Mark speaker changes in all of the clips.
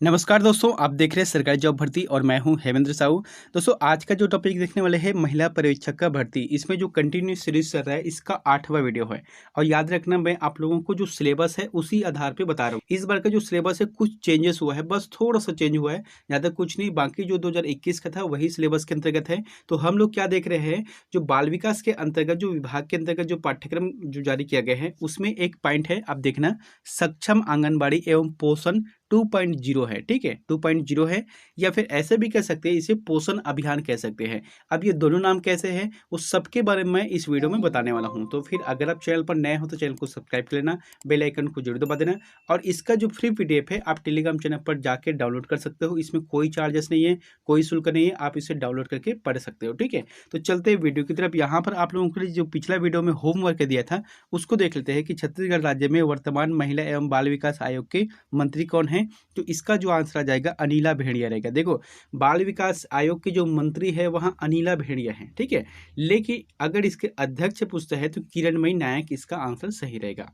Speaker 1: नमस्कार दोस्तों, आप देख रहे हैं सरकारी जॉब भर्ती और मैं हूं हेमेंद्र साहू। दोस्तों, आज का जो टॉपिक देखने वाले हैं महिला पर्यवेक्षक का भर्ती। इसमें जो कंटिन्यू सीरीज चल रहा है इसका 8वां वीडियो है। और याद रखना, मैं आप लोगों को जो सिलेबस है उसी आधार पे बता रहा हूँ। इस बार का जो सिलेबस है कुछ चेंजेस हुआ है, बस थोड़ा सा चेंज हुआ है, ज़्यादा कुछ नहीं। बाकी जो 2021 का था वही सिलेबस के अंतर्गत है। तो हम लोग क्या देख रहे हैं, जो बाल विकास के अंतर्गत जो विभाग के अंतर्गत जो पाठ्यक्रम जो जारी किया गया है उसमें एक पॉइंट है, आप देखना, सक्षम आंगनबाड़ी एवं पोषण 2.0 है। ठीक है, 2.0 है, या फिर ऐसे भी कह सकते हैं, इसे पोषण अभियान कह सकते हैं। अब ये दोनों नाम कैसे हैं उस सबके बारे में मैं इस वीडियो में बताने वाला हूं। तो फिर अगर आप चैनल पर नए हो तो चैनल को सब्सक्राइब कर लेना, बेल आइकन को जरूर दबा देना। और इसका जो फ्री पीडीएफ है आप टेलीग्राम चैनल पर जाके डाउनलोड कर सकते हो। इसमें कोई चार्जेस नहीं है, कोई शुल्क नहीं है, आप इसे डाउनलोड करके पढ़ सकते हो। ठीक है, तो चलते हैं वीडियो की तरफ। यहाँ पर आप लोगों के लिए जो पिछला वीडियो में होमवर्क दिया था उसको देख लेते हैं कि छत्तीसगढ़ राज्य में वर्तमान महिला एवं बाल विकास आयोग के मंत्री कौन है। तो इसका जो आंसर आ जाएगा अनिला भेड़िया रहेगा। देखो, बाल विकास आयोग के जो मंत्री है वहाँ अनिला भेड़िया है। ठीक है, लेकिन अगर इसके अध्यक्ष पूछता है तो किरणमयी नायक इसका आंसर सही रहेगा।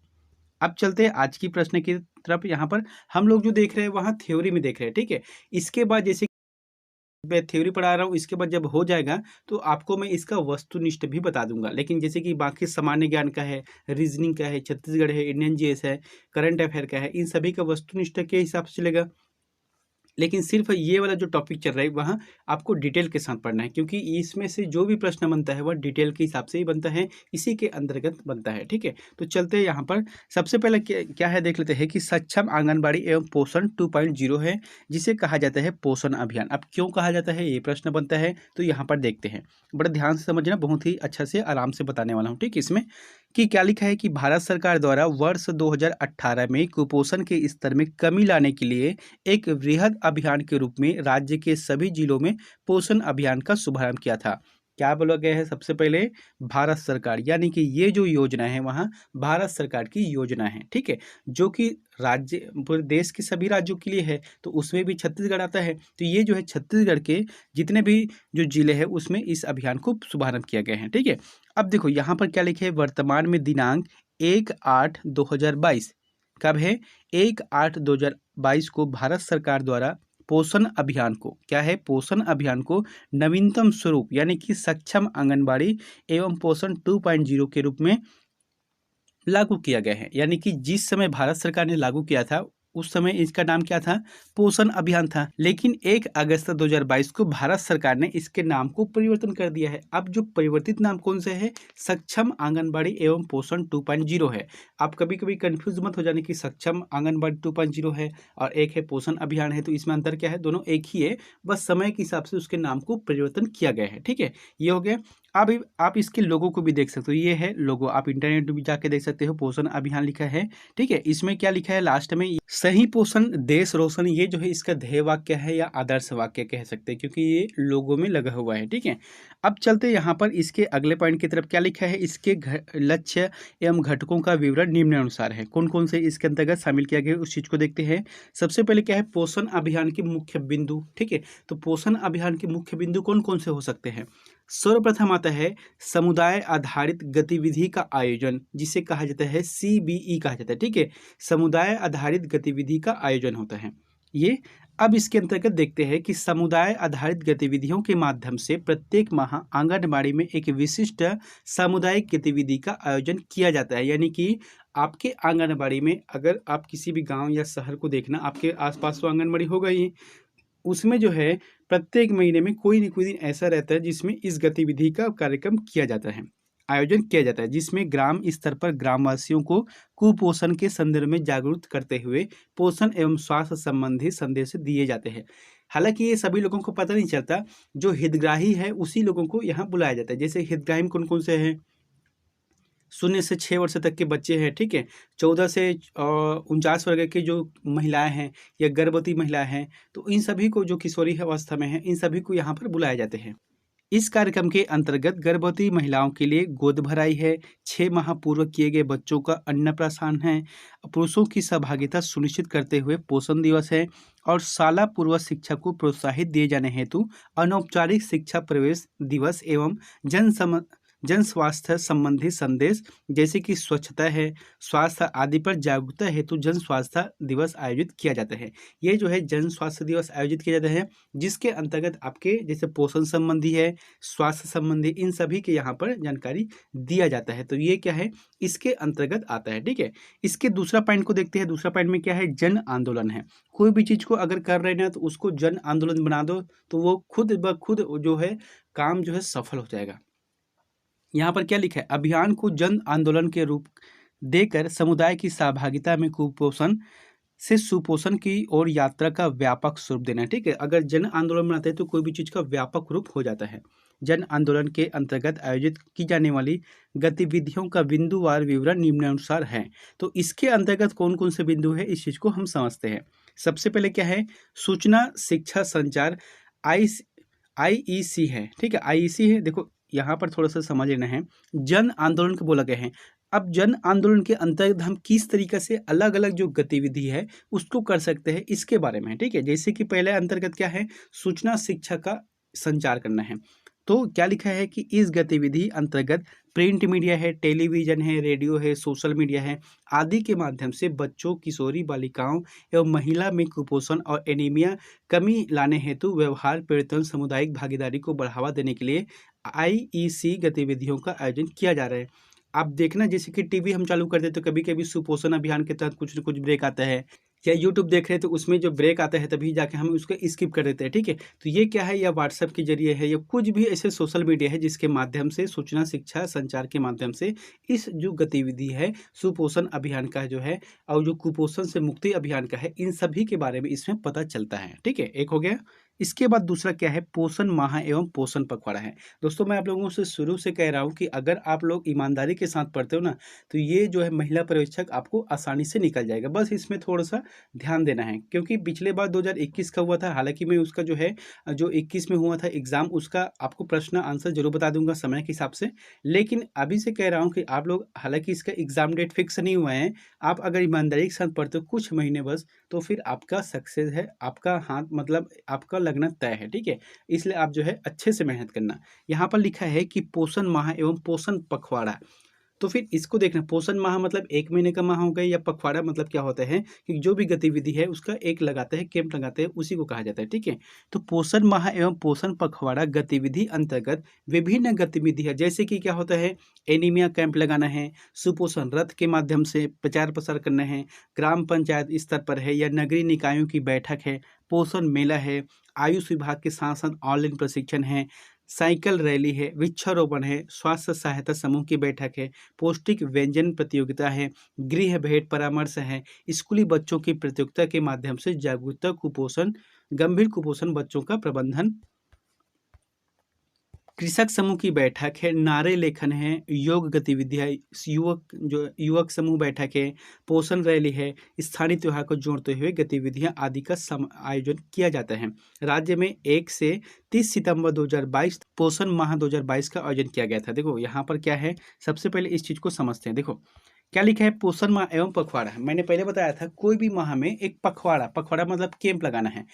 Speaker 1: अब चलते हैं आज की प्रश्न की तरफ। यहाँ पर हम लोग जो देख रहे हैं वहाँ थ्योरी में देख रहे हैं। ठीक है, इसके बाद जैसे मैं थ्योरी पढ़ा रहा हूँ, इसके बाद जब हो जाएगा तो आपको मैं इसका वस्तुनिष्ठ भी बता दूंगा। लेकिन जैसे कि बाकी सामान्य ज्ञान का है, रीजनिंग का है, छत्तीसगढ़ है, इंडियन जीएस है, करंट अफेयर का है, इन सभी का वस्तुनिष्ठ के हिसाब से चलेगा। लेकिन सिर्फ ये वाला जो टॉपिक चल रहा है वहाँ आपको डिटेल के साथ पढ़ना है, क्योंकि इसमें से जो भी प्रश्न बनता है वह डिटेल के हिसाब से ही बनता है, इसी के अंतर्गत बनता है। ठीक है, तो चलते हैं यहाँ पर। सबसे पहले क्या है देख लेते हैं कि सक्षम आंगनबाड़ी एवं पोषण 2.0 है, जिसे कहा जाता है पोषण अभियान। अब क्यों कहा जाता है ये प्रश्न बनता है, तो यहाँ पर देखते हैं। बड़े ध्यान से समझना, बहुत ही अच्छा से आराम से बताने वाला हूँ। ठीक है, इसमें कि क्या लिखा है कि भारत सरकार द्वारा वर्ष 2018 में कुपोषण के स्तर में कमी लाने के लिए एक वृहद अभियान के रूप में राज्य के सभी जिलों में पोषण अभियान का शुभारंभ किया था। क्या बोला गया है, सबसे पहले भारत सरकार, यानी कि ये जो योजना है वहाँ भारत सरकार की योजना है। ठीक है, जो कि राज्य पूरे देश के सभी राज्यों के लिए है, तो उसमें भी छत्तीसगढ़ आता है। तो ये जो है छत्तीसगढ़ के जितने भी जो जिले हैं उसमें इस अभियान को शुभारंभ किया गया है। ठीक है, अब देखो यहाँ पर क्या लिखे है, वर्तमान में दिनांक 1/8/2022, कब है, 1/8/2022 को भारत सरकार द्वारा पोषण अभियान को, क्या है, पोषण अभियान को नवीनतम स्वरूप यानी कि सक्षम आंगनबाड़ी एवं पोषण 2.0 के रूप में लागू किया गया है। यानी कि जिस समय भारत सरकार ने लागू किया था उस समय इसका नाम क्या था, पोषण अभियान था। लेकिन 1 अगस्त 2022 को भारत सरकार ने इसके नाम को परिवर्तन कर दिया है। अब जो परिवर्तित नाम कौन सा है, सक्षम आंगनबाड़ी एवं पोषण 2.0 है। आप कभी कभी कंफ्यूज मत हो जाने कि सक्षम आंगनबाड़ी 2.0 है और एक है पोषण अभियान है, तो इसमें अंतर क्या है, दोनों एक ही है, बस समय के हिसाब से उसके नाम को परिवर्तन किया गया है। ठीक है, ये हो गया। आप इसके लोगों को भी देख सकते हो, ये है लोगो, आप इंटरनेट में भी जाके देख सकते हो, पोषण अभियान लिखा है। ठीक है, इसमें क्या लिखा है लास्ट में, सही पोषण देश रोशन, ये जो है इसका ध्येय वाक्य है या आदर्श वाक्य कह सकते हैं, क्योंकि ये लोगों में लगा हुआ है। ठीक है, अब चलते यहाँ पर इसके अगले पॉइंट की तरफ। क्या लिखा है, इसके लक्ष्य एवं घटकों का विवरण निम्नानुसार है। कौन कौन से इसके अंतर्गत शामिल किया गया उस चीज को देखते हैं। सबसे पहले क्या है, पोषण अभियान के मुख्य बिंदु। ठीक है, तो पोषण अभियान के मुख्य बिंदु कौन कौन से हो सकते हैं। सर्वप्रथम आता है समुदाय आधारित गतिविधि का आयोजन, जिसे कहा जाता है CBE कहा जाता है। ठीक है, समुदाय आधारित गतिविधि का आयोजन होता है ये। अब इसके अंतर्गत देखते हैं कि समुदाय आधारित गतिविधियों के माध्यम से प्रत्येक माह आंगनबाड़ी में एक विशिष्ट सामुदायिक गतिविधि का आयोजन किया जाता है। यानी कि आपके आंगनबाड़ी में, अगर आप किसी भी गांव या शहर को देखना, आपके आसपास तो आंगनबाड़ी होगा ही, उसमें जो है प्रत्येक महीने में कोई न कोई दिन ऐसा रहता है जिसमें इस गतिविधि का कार्यक्रम किया जाता है, आयोजन किया जाता है, जिसमें ग्राम स्तर पर ग्रामवासियों को कुपोषण के संदर्भ में जागरूक करते हुए पोषण एवं स्वास्थ्य संबंधी संदेश दिए जाते हैं। हालांकि ये सभी लोगों को पता नहीं चलता, जो हितग्राही है उसी लोगों को यहाँ बुलाया जाता है। जैसे हितग्राही में कौन कौन से हैं, 0 से 6 वर्ष तक के बच्चे हैं। ठीक है, 14 से 49 वर्ग की जो महिलाएं हैं या गर्भवती महिलाएं हैं, तो इन सभी को, जो किशोरी अवस्था में है, इन सभी को यहाँ पर बुलाए जाते हैं। इस कार्यक्रम के अंतर्गत गर्भवती महिलाओं के लिए गोद भराई है, 6 माह पूर्व किए गए बच्चों का अन्नप्राशन है, पुरुषों की सहभागिता सुनिश्चित करते हुए पोषण दिवस है, और शाला पूर्व शिक्षा को प्रोत्साहित दिए जाने हेतु अनौपचारिक शिक्षा प्रवेश दिवस एवं जन जन स्वास्थ्य संबंधी संदेश जैसे कि स्वच्छता है, स्वास्थ्य आदि पर जागरूकता हेतु जन स्वास्थ्य दिवस आयोजित किया जाता है। ये जो है जन स्वास्थ्य दिवस आयोजित किया जाता है, जिसके अंतर्गत आपके जैसे पोषण संबंधी है, स्वास्थ्य संबंधी, इन सभी के यहाँ पर जानकारी दिया जाता है। तो ये क्या है, इसके अंतर्गत आता है। ठीक है, इसके दूसरा पॉइंट को देखते हैं। दूसरा पॉइंट में क्या है, जन आंदोलन है। कोई भी चीज को अगर कर रहे हैं ना, तो उसको जन आंदोलन बना दो, तो वो खुद ब खुद जो है काम जो है सफल हो जाएगा। यहाँ पर क्या लिखा है, अभियान को जन आंदोलन के रूप देकर समुदाय की सहभागिता में कुपोषण से सुपोषण की ओर यात्रा का व्यापक स्वरूप देना है। ठीक है, अगर जन आंदोलन बनाते हैं तो कोई भी चीज का व्यापक रूप हो जाता है। जन आंदोलन के अंतर्गत आयोजित की जाने वाली गतिविधियों का बिंदुवार विवरण निम्नानुसार है। तो इसके अंतर्गत कौन कौन से बिंदु है, इस चीज को हम समझते हैं। सबसे पहले क्या है, सूचना शिक्षा संचार, आई आईईसी है। ठीक है, आईईसी है। देखो यहाँ पर थोड़ा सा समझ लेना है, जन आंदोलन को बोला गया है। अब जन आंदोलन के अंतर्गत हम किस तरीके से अलग अलग जो गतिविधि है उसको कर सकते हैं, इसके बारे में। ठीक है, जैसे कि पहले अंतर्गत क्या है, सूचना शिक्षा का संचार करना है। तो क्या लिखा है कि इस गतिविधि अंतर्गत प्रिंट मीडिया है, टेलीविजन है, रेडियो है, सोशल मीडिया है आदि के माध्यम से बच्चों, किशोरी बालिकाओं एवं महिला में कुपोषण और एनीमिया कमी लाने हेतु व्यवहार परिवर्तन सामुदायिक भागीदारी को बढ़ावा देने के लिए आईईसी गतिविधियों का आयोजन किया जा रहा है। आप देखना, जैसे कि टीवी हम चालू करते हैं तो कभी कभी सुपोषण अभियान के तहत कुछ न कुछ ब्रेक आता है, या यूट्यूब देख रहे हैं तो उसमें जो ब्रेक आता है तभी जाके हम उसको स्किप कर देते हैं। ठीक है, तो ये क्या है, या व्हाट्सएप के जरिए है, या कुछ भी ऐसे सोशल मीडिया है जिसके माध्यम से सूचना शिक्षा संचार के माध्यम से इस जो गतिविधि है सुपोषण अभियान का जो है, और जो कुपोषण से मुक्ति अभियान का है, इन सभी के बारे में इसमें पता चलता है। ठीक है, एक हो गया। इसके बाद दूसरा क्या है, पोषण माह एवं पोषण पखवाड़ा है। दोस्तों मैं आप लोगों से शुरू से कह रहा हूँ कि अगर आप लोग ईमानदारी के साथ पढ़ते हो ना, तो ये जो है महिला पर्यवेक्षक आपको आसानी से निकल जाएगा। बस इसमें थोड़ा सा ध्यान देना है, क्योंकि पिछले बार 2021 का हुआ था। हालांकि मैं उसका जो है जो 21 में हुआ था एग्जाम, उसका आपको प्रश्न आंसर जरूर बता दूंगा समय के हिसाब से। लेकिन अभी से कह रहा हूँ कि आप लोग, हालांकि इसका एग्जाम डेट फिक्स नहीं हुआ है, आप अगर ईमानदारी के साथ पढ़ते हो कुछ महीने बस, तो फिर आपका सक्सेस है, आपका हाथ मतलब आपका लगना तय है। ठीक है, इसलिए आप जो है अच्छे से मेहनत करना। यहाँ पर लिखा है कि पोषण माह एवं पोषण पखवाड़ा, तो फिर इसको देखना, पोषण माह मतलब 1 महीने का माह हो गया, या पखवाड़ा मतलब क्या होता है कि जो भी गतिविधि है उसका एक लगाते हैं, कैंप लगाते हैं, उसी को कहा जाता है। ठीक है, तो पोषण माह एवं पोषण पखवाड़ा गतिविधि अंतर्गत विभिन्न गतिविधियां, जैसे कि क्या होता है, एनीमिया कैंप लगाना है, सुपोषण रथ के माध्यम से प्रचार प्रसार करना है, ग्राम पंचायत स्तर पर है, या नगरीय निकायों की बैठक है, पोषण मेला है, आयुष विभाग के साथ साथ ऑनलाइन प्रशिक्षण है, साइकिल रैली है, वृक्षारोपण है, स्वास्थ्य सहायता समूह की बैठक है, पौष्टिक व्यंजन प्रतियोगिता है, गृह भेंट परामर्श है, स्कूली बच्चों की प्रतियोगिता के माध्यम से जागरूकता, कुपोषण, गंभीर कुपोषण बच्चों का प्रबंधन, कृषक समूह की बैठक है, नारे लेखन है, योग गतिविधियाँ, युवक समूह बैठक है, पोषण रैली है, स्थानीय त्योहार को जोड़ते हुए गतिविधियां आदि का आयोजन किया जाता है। राज्य में 1 से 30 सितंबर 2022 पोषण माह 2022 का आयोजन किया गया था। देखो यहाँ पर क्या है, सबसे पहले इस चीज को समझते हैं। देखो क्या लिखा है, पोषण माह एवं पखवाड़ा। मैंने पहले बताया था, कोई भी माह में एक पखवाड़ा मतलब कैंप लगाना है।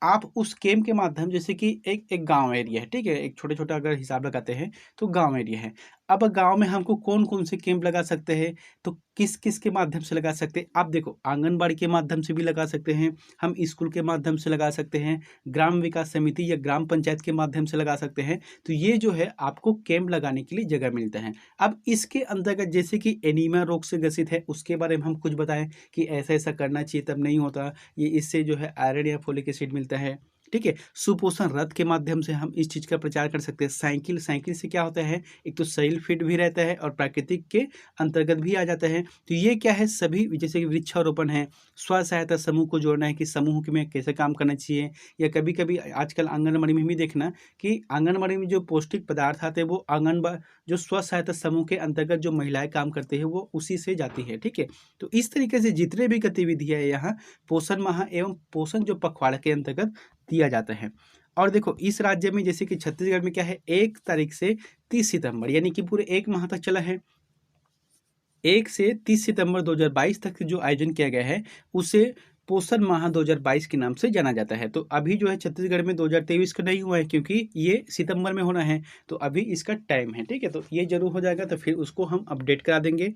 Speaker 1: आप उस कैंप के माध्यम, जैसे कि एक एक गांव एरिया है, ठीक है, एक छोटे छोटा अगर हिसाब लगाते हैं तो गांव एरिया है। अब गांव में हमको कौन कौन से कैंप लगा सकते हैं, तो किस किस के माध्यम से लगा सकते हैं, आप देखो आंगनबाड़ी के माध्यम से भी लगा सकते हैं, हम स्कूल के माध्यम से लगा सकते हैं, ग्राम विकास समिति या ग्राम पंचायत के माध्यम से लगा सकते हैं। तो ये जो है आपको कैंप लगाने के लिए जगह मिलता है। अब इसके अंतर्गत जैसे कि एनीमिया रोग से ग्रसित है, उसके बारे में हम कुछ बताएं कि ऐसा ऐसा करना चाहिए, तब नहीं होता, ये इससे जो है आयरन या फोलिक एसिड मिलता है। ठीक है, सुपोषण रथ के माध्यम से हम इस चीज का प्रचार कर सकते हैं। साइकिल से क्या होता है, एक तो शरीर फिट भी रहता है और प्राकृतिक के अंतर्गत भी आ जाता है। तो ये क्या है, सभी जैसे कि वृक्षारोपण है, स्व सहायता समूह को जोड़ना है कि समूह में कैसे काम करना चाहिए, या कभी कभी आजकल आंगनबाड़ी में भी देखना कि आंगनबाड़ी में जो पौष्टिक पदार्थ आते हैं वो जो स्व सहायता समूह के अंतर्गत जो महिलाएं काम करते हैं वो उसी से जाती है। ठीक है, तो इस तरीके से जितने भी गतिविधियां है यहाँ पोषण माह एवं पोषण जो पखवाड़ा के अंतर्गत दिया जाता है। और देखो इस राज्य में जैसे कि छत्तीसगढ़ में क्या है, 1 तारीख से 30 सितंबर यानी कि पूरे 1 माह तक चला है। 1 से 30 सितंबर 2022 तक जो आयोजन किया गया है उसे पोषण माह 2022 के नाम से जाना जाता है। तो अभी जो है छत्तीसगढ़ में 2023 का नहीं हुआ है, क्योंकि ये सितंबर में होना है, तो अभी इसका टाइम है, ठीक है। तो ये जरूर हो जाएगा, तो फिर उसको हम अपडेट करा देंगे।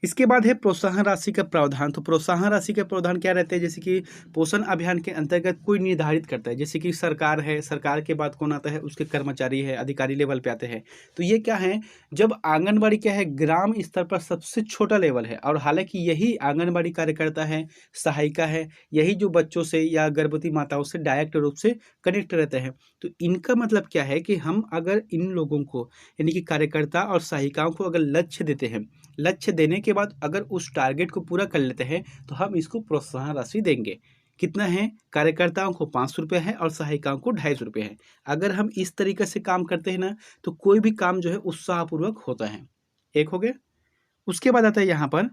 Speaker 1: इसके बाद है प्रोत्साहन राशि का प्रावधान। तो प्रोत्साहन राशि का प्रावधान क्या रहता है, जैसे कि पोषण अभियान के अंतर्गत कोई निर्धारित करता है, जैसे कि सरकार है, सरकार के बाद कौन आता है, उसके कर्मचारी है, अधिकारी लेवल पे आते हैं। तो ये क्या है, जब आंगनबाड़ी क्या है, ग्राम स्तर पर सबसे छोटा लेवल है, और हालांकि यही आंगनबाड़ी कार्यकर्ता है, सहायिका है, यही जो बच्चों से या गर्भवती माताओं से डायरेक्ट रूप से कनेक्ट रहते हैं। तो इनका मतलब क्या है कि हम अगर इन लोगों को, यानी कि कार्यकर्ता और सहायिकाओं को अगर लक्ष्य देते हैं, लक्ष्य देने के बाद अगर उस टारगेट को पूरा कर लेते हैं, तो हम इसको प्रोत्साहन राशि देंगे। कितना है, कार्यकर्ताओं को 500 रुपये है और सहायिकाओं को 250 रुपये है। अगर हम इस तरीके से काम करते हैं ना, तो कोई भी काम जो है उत्साहपूर्वक होता है। एक हो गया। उसके बाद आता है यहाँ पर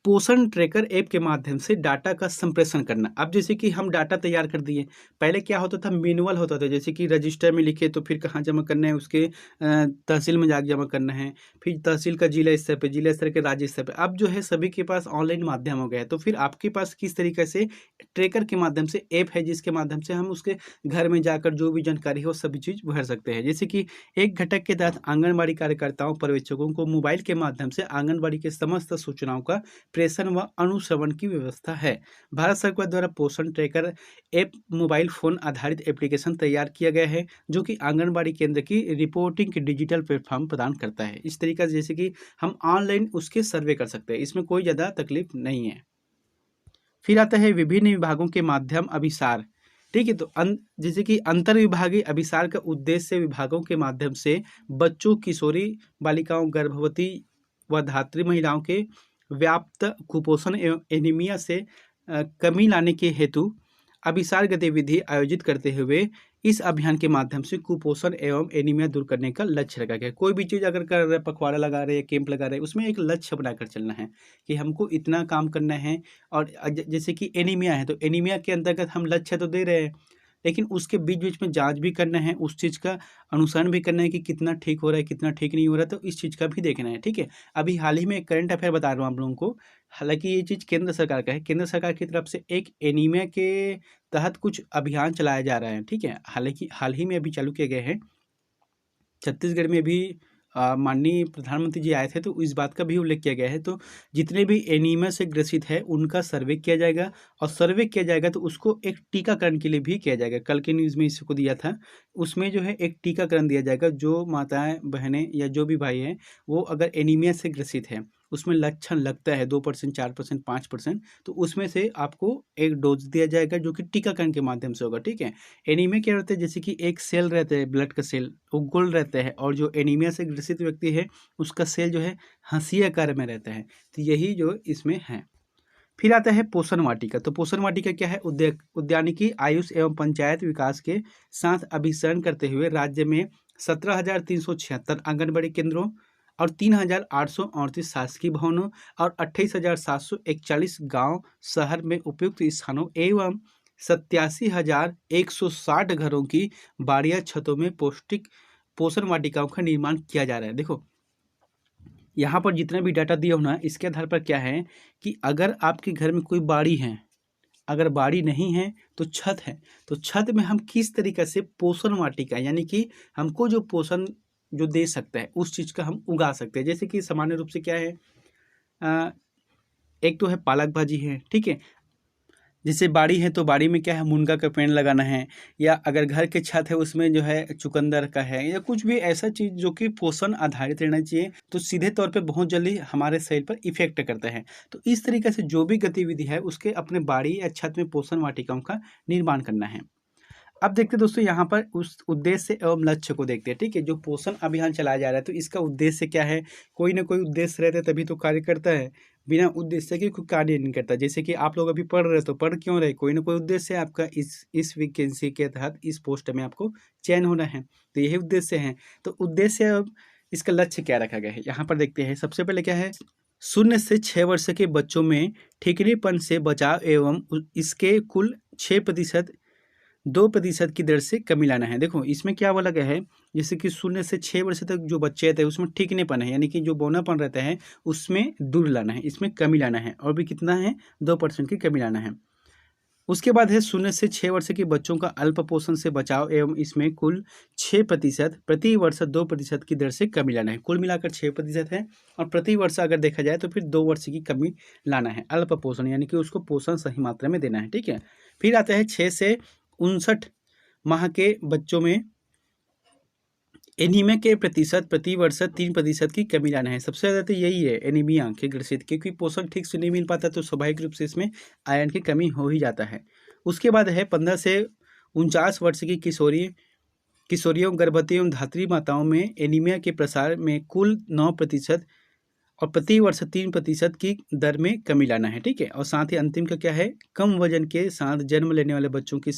Speaker 1: पोषण ट्रैकर ऐप के माध्यम से डाटा का संप्रेषण करना। अब जैसे कि हम डाटा तैयार कर दिए, पहले क्या होता था, मैनुअल होता था, जैसे कि रजिस्टर में लिखे तो फिर कहाँ जमा करना है, उसके तहसील में जाकर जमा करना है, फिर तहसील का जिला स्तर पे, जिला स्तर के राज्य स्तर पे। अब जो है सभी के पास ऑनलाइन माध्यम हो गया है। तो फिर आपके पास किस तरीके से ट्रैकर के माध्यम से ऐप है, जिसके माध्यम से हम उसके घर में जाकर जो भी जानकारी हो सभी चीज़ भर सकते हैं। जैसे कि एक घटक के तहत आंगनबाड़ी कार्यकर्ताओं पर्यवेक्षकों को मोबाइल के माध्यम से आंगनबाड़ी के समस्त सूचनाओं का प्रेषण व अनुश्रवण की व्यवस्था है। भारत सरकार द्वारा पोषण ट्रैकर ऐप मोबाइल फोन आधारित एप्लीकेशन तैयार किया गया है, जो कि आंगनबाड़ी केंद्र की रिपोर्टिंग की डिजिटल प्लेटफॉर्म प्रदान करता है। इस तरीके से जैसे कि हम ऑनलाइन उसके सर्वे कर सकते हैं, इसमें कोई ज़्यादा तकलीफ नहीं है। फिर आता है विभिन्न विभागों के माध्यम अभिसार। ठीक है, तो जैसे कि अंतर विभागीय अभिसार का उद्देश्य विभागों के माध्यम से बच्चों, किशोरी बालिकाओं, गर्भवती व धात्री महिलाओं के व्याप्त कुपोषण एवं एनीमिया से कमी लाने के हेतु अभिसार गतिविधि आयोजित करते हुए इस अभियान के माध्यम से कुपोषण एवं एनीमिया दूर करने का लक्ष्य रखा गया है। कोई भी चीज़ अगर कर रहे, पखवाड़ा लगा रहे, कैंप लगा रहे, उसमें एक लक्ष्य बनाकर चलना है कि हमको इतना काम करना है। और जैसे कि एनीमिया है, तो एनीमिया के अंतर्गत हम लक्ष्य तो दे रहे हैं, लेकिन उसके बीच बीच में जांच भी करना है, उस चीज़ का अनुसरण भी करना है कि कितना ठीक हो रहा है, कितना ठीक नहीं हो रहा है, तो इस चीज़ का भी देखना है। ठीक है, अभी हाल ही में एक करंट अफेयर बता रहा हूँ आप लोगों को। हालांकि ये चीज़ केंद्र सरकार का है, केंद्र सरकार की तरफ से एक एनीमिया के तहत कुछ अभियान चलाया जा रहा है। ठीक है, हालांकि हाल ही में अभी चालू किए गए हैं। छत्तीसगढ़ में भी माननीय प्रधानमंत्री जी आए थे, तो इस बात का भी उल्लेख किया गया है। तो जितने भी एनीमिया से ग्रसित है उनका सर्वे किया जाएगा, और सर्वे किया जाएगा तो उसको एक टीकाकरण के लिए भी किया जाएगा। कल के न्यूज़ में इसको दिया था, उसमें जो है एक टीकाकरण दिया जाएगा। जो माताएं, बहनें या जो भी भाई हैं, वो अगर एनीमिया से ग्रसित है, उसमें लक्षण लगता है 2%, 4%, 5%, तो उसमें से आपको एक डोज दिया जाएगा, जो कि टीकाकरण के माध्यम से होगा। ठीक है, एनीमिया क्या रहता है, जैसे कि एक सेल रहता है, ब्लड का सेल, वो गोल रहता है, और जो एनीमिया से ग्रसित व्यक्ति है उसका सेल जो है हंसी आकार में रहता है। तो यही जो इसमें है। फिर आता है पोषण वाटिका। तो पोषण वाटिका क्या है, उद्यानिकी, आयुष एवं पंचायत विकास के साथ अभिसरण करते हुए राज्य में 17,376 आंगनबाड़ी केंद्रों और 3,838 शासकीय भवनों और 28,741 गांव शहर में उपयुक्त स्थानों एवं 87,160 घरों की बाड़िया छतों में पौष्टिक पोषण वाटिकाओं का निर्माण किया जा रहा है। देखो, यहाँ पर जितना भी डाटा दिया हो ना, इसके आधार पर क्या है कि अगर आपके घर में कोई बाड़ी है, अगर बाड़ी नहीं है तो छत है, तो छत में हम किस तरीके से पोषण वाटिका, यानी कि हमको जो पोषण जो दे सकता है उस चीज़ का हम उगा सकते हैं। जैसे कि सामान्य रूप से क्या है, एक तो है पालक भाजी है। ठीक है, जैसे बाड़ी है तो बाड़ी में क्या है, मुनगा का पेड़ लगाना है, या अगर घर के छत है उसमें जो है चुकंदर का है, या कुछ भी ऐसा चीज़ जो कि पोषण आधारित रहना चाहिए, तो सीधे तौर पे बहुत जल्दी हमारे शरीर पर इफेक्ट करता है। तो इस तरीके से जो भी गतिविधि है उसके अपने बाड़ी या छत में पोषण वाटिकाओं का निर्माण करना है। अब देखते हैं दोस्तों, यहाँ पर उस उद्देश्य एवं लक्ष्य को देखते हैं। ठीक है, जो पोषण अभियान चलाया जा रहा है, तो इसका उद्देश्य क्या है, कोई ना कोई उद्देश्य रहता है तभी तो कार्य करता है, बिना उद्देश्य के कोई कार्य नहीं करता। जैसे कि आप लोग अभी पढ़ रहे, तो पढ़ क्यों रहे, कोई ना कोई उद्देश्य है आपका, इस वैकेंसी के तहत इस पोस्ट में आपको चयन होना है, तो यही उद्देश्य है। तो उद्देश्य अब इसका लक्ष्य क्या रखा गया है, यहाँ पर देखते हैं। सबसे पहले क्या है, 0 से 6 वर्ष के बच्चों में ठिकरेपन से बचाव एवं इसके कुल 6% 2% की दर से कमी लाना है। देखो, इसमें क्या बोला गया है, जैसे कि 0 से 6 वर्ष तक जो बच्चे रहते हैं उसमें ठीकनेपन है, यानी कि जो बौनापन रहता है उसमें दूर लाना है, इसमें कमी लाना है, और भी कितना है 2% की कमी लाना है। उसके बाद है 0 से 6 वर्ष के बच्चों का अल्प पोषण से बचाव एवं इसमें कुल 6% प्रति वर्ष 2% की दर से कमी लाना है। कुल मिलाकर 6% है, और प्रति वर्ष अगर देखा जाए तो फिर 2 वर्ष की कमी लाना है अल्प पोषण, यानी कि उसको पोषण सही मात्रा में देना है। ठीक है, फिर आता है 6 से 59 माह के बच्चों में एनीमिया के प्रतिशत प्रति वर्ष 3% की कमी लाना है। सबसे ज़्यादा तो यही है एनीमिया के ग्रसित, क्योंकि पोषण ठीक से नहीं मिल पाता तो स्वाभाविक रूप से इसमें आयरन की कमी हो ही जाता है। उसके बाद है 15 से 49 वर्ष की किशोरियों, गर्भवती एवं धात्री माताओं में एनीमिया के प्रसार में कुल 9% और प्रति वर्ष 3% की दर में कमी लाना है। ठीक है, और साथ ही अंतिम का क्या है, कम वजन के साथ जन्म लेने वाले बच्चों की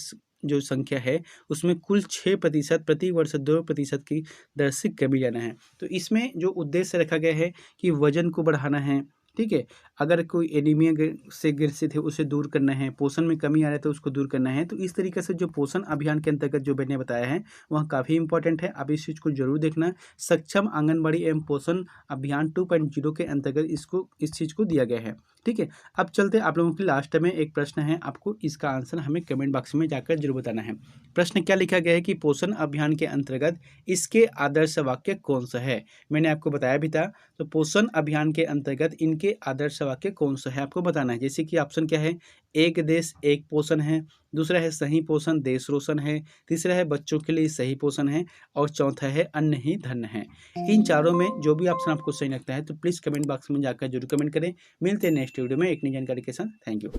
Speaker 1: जो संख्या है उसमें कुल 6% प्रति वर्ष 2% की दर से कमी लाना है। तो इसमें जो उद्देश्य रखा गया है कि वजन को बढ़ाना है। ठीक है, अगर कोई एनीमिया से ग्रसित है उसे दूर करना है, पोषण में कमी आ रहा है तो उसको दूर करना है। तो इस तरीके से जो पोषण अभियान के अंतर्गत जो मैंने बताया है वह काफ़ी इंपॉर्टेंट है, आप इस चीज़ को जरूर देखना। सक्षम आंगनबाड़ी एवं पोषण अभियान 2.0 के अंतर्गत इस चीज़ को दिया गया है। ठीक है, अब चलते आप लोगों के लास्ट में एक प्रश्न है, आपको इसका आंसर हमें कमेंट बॉक्स में जाकर जरूर बताना है। प्रश्न क्या लिखा गया है कि पोषण अभियान के अंतर्गत इसके आदर्श वाक्य कौन सा है। मैंने आपको बताया भी था, तो पोषण अभियान के अंतर्गत इनके आदर्श वाक्य कौन सा है आपको बताना है। जैसे कि ऑप्शन क्या है, एक देश एक पोषण है, दूसरा है सही पोषण देश रोशन है, तीसरा है बच्चों के लिए सही पोषण है, और चौथा है अन्न ही धन है। इन चारों में जो भी ऑप्शन आपको सही लगता है तो प्लीज़ कमेंट बॉक्स में जाकर जरूर कमेंट करें। मिलते हैं नेक्स्ट वीडियो में एक नई जानकारी के साथ। Thank you.